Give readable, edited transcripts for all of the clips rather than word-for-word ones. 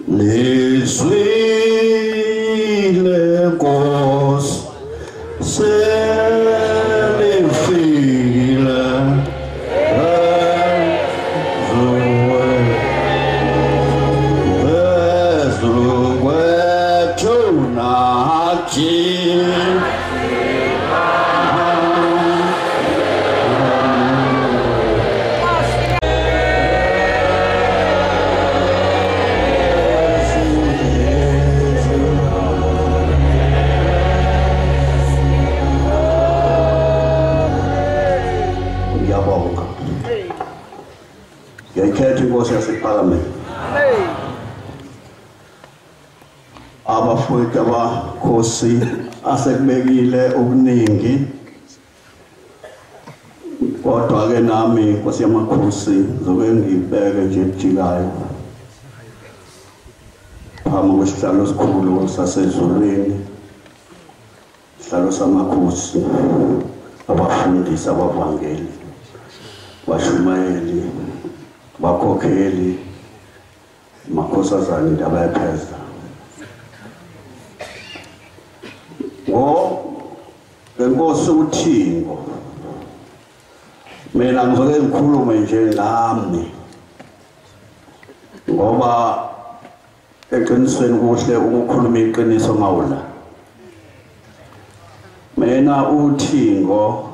Lizwile Nkosi selifile ezulu kwethu nathi ngiyayikhetha inkosi yaseParliament abafowethu abakhosi asekubekile okuningi kodwa ke nami inkosi yamakhosi ngizoke ngibeke nje ebujikayo phambi kwesihlalo esikhulu sasezulwini isihlalo samakhosi abafundisi abavangeli bashumayeli bakhokheli makhosazana indaba yaphezulu ngenkosi uThingo mina ngizoke ngikhulume nje ngami ngoba eqinisweni kuhle ukukhuluma iqiniso mawula mina uThingo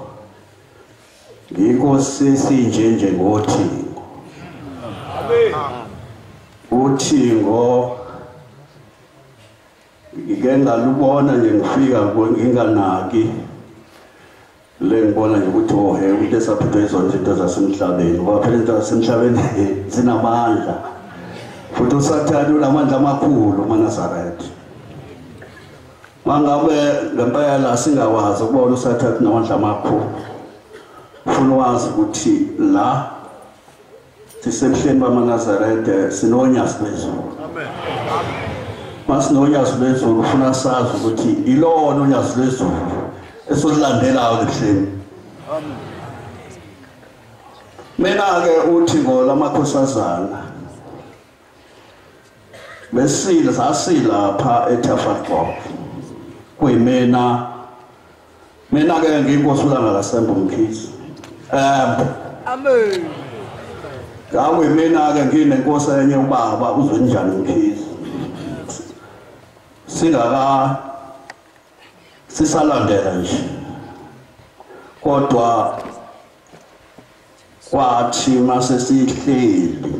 ngikhosi sinje ngoThingo uThingo ngike ngalubona nje ngifika nginganaki le ngibona nje ukuthi ohe ukuthi esaphethwe izona izinto zasemhlabeni ngoba phela izinto zasemhlabeni zinamandla futhi usathana unamandla amakhulu uManazaretha mangabe ngempela singawazi ukubona usathana unamandla amakhulu ufuna wazi ukuthi la sisebuhleni bamaNazaretha sinonyazi lwezulu amen masinonyazi lwezulu ufuna sazi ukuthi ilona unyazi lwezulu esolilandelayo ebuhleni amen mina ke uThingo lamakhosazana besile sasilapha eTafelkop kuyimina ke ngiyinkosi ulanga lasembo Mkhize amen ngawe mina ke nginenkosi enye ubaba uZwenjani Mkhize singaka sisalandela nje kodwa kwathi mase sihleli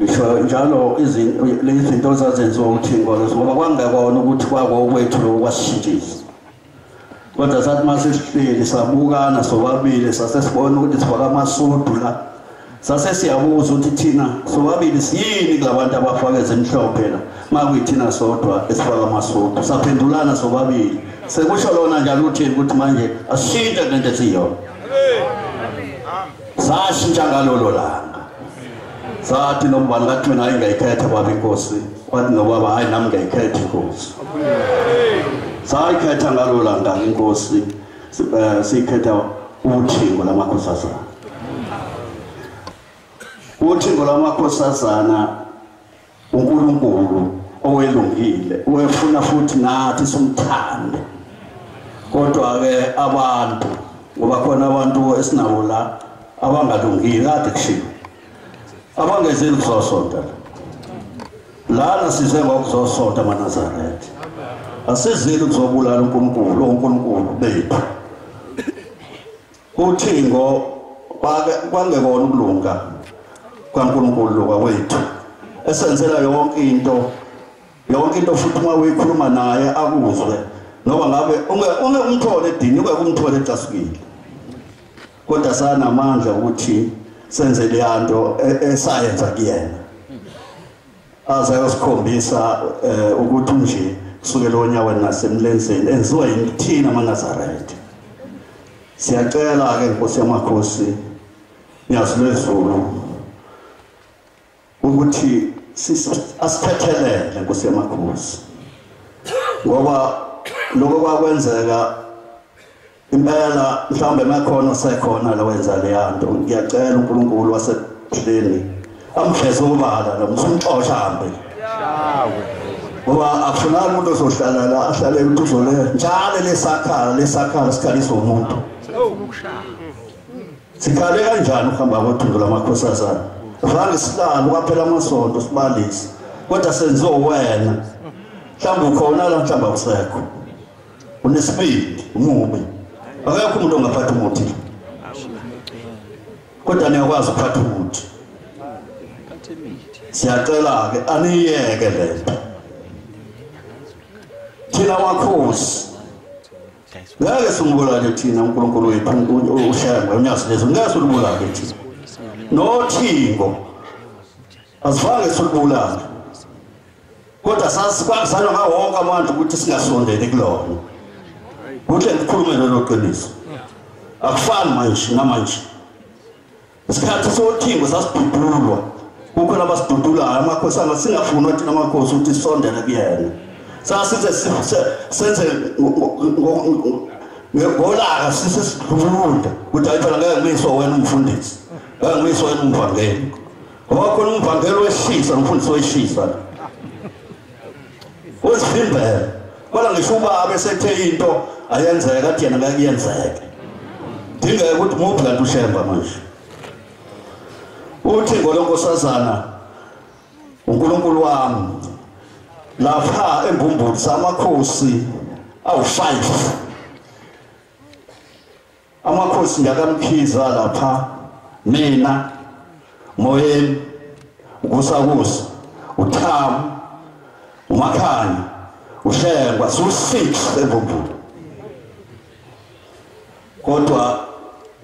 ngisho njalo izinto zazenziwa uThingo ngoba kwangekona ukuthi kwakwethu lokwasishintshisa kodwa sathi mase sihleli sabukana sobabili sasesibona ukuthi sifaka amasudu la sase siyabuza ukuthi thina sobabili siyini kulabantu abafaka ezimhlophe la makuyithina sodwa esifaka amasudu saphendulana sobabili sekusho lona njalo uThingo ukuthi manje asishintshe lento esiyona sashintsha ngalolo langa sathi nombani kathi mina ayingayikhetha baba inkosi wathi nobaba hayi nami ngiyayikhetha inkosi sayikhetha ngalolo langa inkosi sikhetha uThingo lamakhosazana uThingo lamakhosazana uNkulunkulu owelungile wefuna futhi nathi simthande kodwa ke abantu ngoba khona abantu esinawo la abangalungile kade kushiwo abangezeli kuzosonta lana size ngokuzosonta amaNazaretha asizeli kuzobulala uNkulunkulu bethu uThingo kwangekona ukulunga kwaNkulunkulu kwethu esenzela yonke into futhi uma uyikhuluma naye akuzwe noma ngabe umthole edini umthole ecasukile kodwa sanamandla ukuthi senze le yanto esayenza kuyena azayosikhombisa ukuthi nje kusukela onyaweni nasemlenzeni enziwa yithina amaNazaretha siyacela ke inkosi yamakhosi nyazi lwezulu ukuthi asithethelele inkosi yamakhosi ngoba lokho kwakwenzeka impela mhlawumbe makhona sekhona la wenza le yanto ngiyacela uNkulunkulu wasehleni amhleze obala nomsumxoxa hambe ngoba akufunaki umuntu ozohlala la ahlale utuzole njalo lesakhala sikhaliswa umuntu sikhale kanjani ukuhamba kwethundo lamakhosazana vange sihlala kwaphela amasonto sibalise kodwa senziwa wena mhlawumbe ukhona la mhlawumbe awusekho unesibindi umubi akekho umuntu ongaphatha umuthi kodwa niyakwazi ukuphatha umuthi siyacela-ke aniyeke lento thina makhosi ngeke simbulale thina uNkulunkulu wethu ushembe unyazi lezo ngeke silibulale thina nothingo asifange silibulale kodwa sasikwazana ngawonke amandla ukuthi singasondeli kulona kuhle ngikhulume lelo qiniso akufani manje namanje isikhathi sothingo sasibhudulwa kukho labasidudulayo amakhosana singafuni ukuthi namakhosi ukuthi sisondele kuyena sasize senze ngolaka sisidlulunda ukuthi ayifana ngeke ngisho wena umfundisi ngeke ngisho wena umvangeli ngoba khona umvangeli weshisa nomfundisi weshisa wesiphindela kodwa ngisho uba besethe into ayenzeka athi yena ngeke yenzeke dingeka ukuthi muphi kanti ushemba manje uthi ngolonkosazana uNkulunkulu wami lapha embumbulu samakhosi awu5 amakhosi ngiyakamkhiza lapha mina Moyeni ukusakusa uThamu uMakhanya uShengwa su6 embumbulu kodwa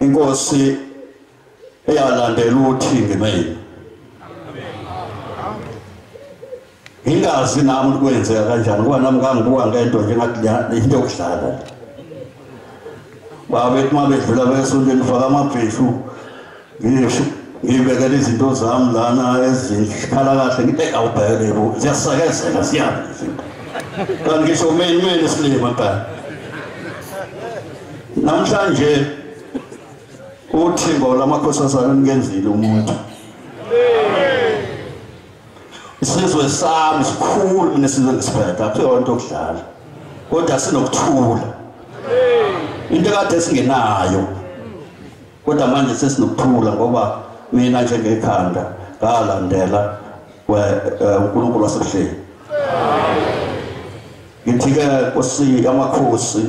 inkosi eyalandela uThingi mina ingazi nami ukwenzeka kanjani ngoba nami ngangibuka ngento njengathi into yokudlala babe mabedlula besontweni faka amabheshu ngibekela izinto zami lana ezikhala kahle ngithi awubheke bo ziyasakezela siyabe kanti ngisho mina esilima phela namhlanje uThingo lamakhosazana ngenzile umuntu isizwe sami sikhulu mina sizwe ngisiphethe akuyo into okudlala kodwa sinokuthula into kade singenayo kodwa manje sesinokuthula ngoba mina njengekhanda ngalandela uNkulunkulu wasehleni ngithi-ke Nkosi yamakhosi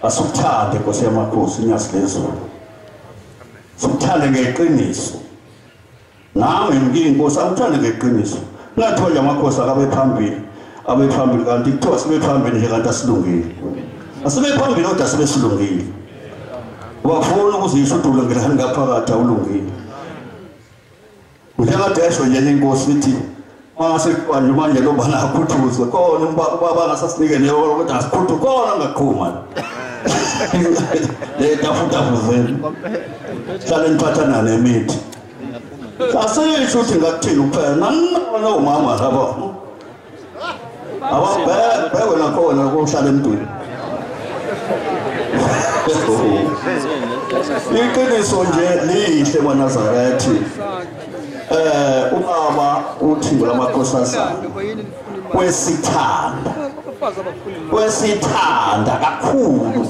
asukuthande Nkosi yamakhosi inyazi lezulu sikuthande ngeqiniso nami ngiyinkosi akuthande ngeqiniso ngathiwa nje amakhosi akabe phambili kanti kuthiwa sibe phambili nje kanti asilungile asibe phambili kodwa sibe silungile wafuna ukuzisho uDule ngilani ngaphakathi awulungile njengakadesho nje inkosi ithi mase manje loba nakhuthuzwe khona ubaba ngasasinike leyo kodwa asikhuthu khona ngaqhuma le tafuta zenu hlale niphathana nemithi asisho ukuthi ngakuthini kuphela nana umama laba ababhekwe nakhona ukuhlala emntwini iqiniso nje lihle kwaNazaretha ubaba uThingo lamakhosazana kwesithanda kakhulu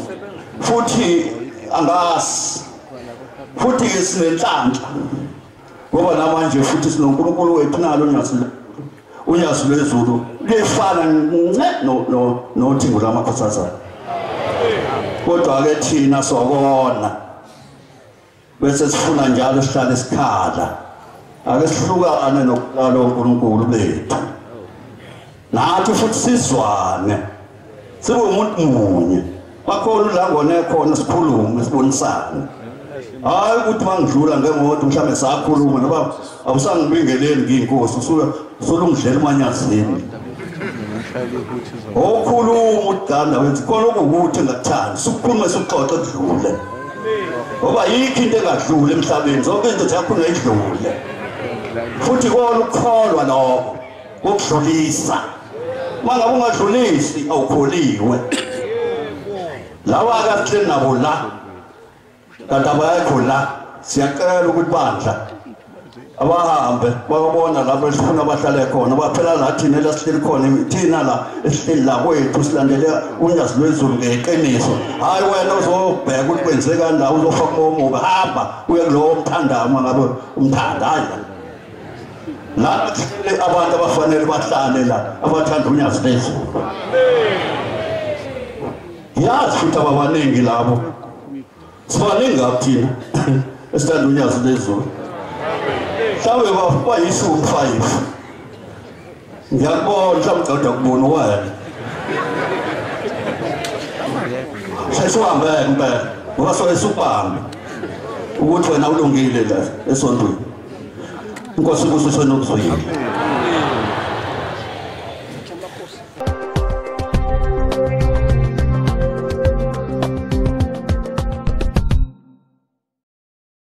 futhi angasi futhi sinenhlanhla ngoba namanje futhi sinoNkulunkulu wethu nalo unyazi lwezulu lifana noThingo lamakhosazana kodwa ke thina sokona bese sifuna njalo sihlale sikhala ake sihlukane nokulalo uNkulunkulu bethu nathi futhi sizwane sibe umuntu munye bakhona la ngone khona sikhulume sibonisane hayi ukuthi mangidlula ngemoto mhlambe sakhuluma ngoba awusangibingeleli ngiyinkosi usulungidlela emanyazini okhuluma udanda wenza khona ukuthi ngathanda sukukhuluma suxoxe kudlule ngoba yikho into engadlule emhlabeni zonke izinto ziyakhona idlule futhi kona ukukholwa lokho ukudlulisa mangabe ungadlulisi awukholiwe lawa kahle nabo la kanti abayikho la siyacela ukuthi bandla abahambe bayobona lapho esifuna bahlale khona baphela la thina lasihleli khona thina la esihleli la kwethu silandele unyazi lwezulu ngeqiniso hayi wena uzobheka ukuthi kwenzeka la uzofaka umoba hamba uye kulowo mthandama ngabe umthanda hayi la abantu abafanele bahlale la abathanda unyazi lwezulu yazi futhi ababaningi labo sibaningi kathina esithanda unyazi lwezulu mhlawumbe bayishumi 5 ngiyakubona mhlawumbe uceda kubona wena sesihambe ngempela ngoba soyesubhambe ukuthi wena ulungile la esontweni inkosi kusho nokuzoyini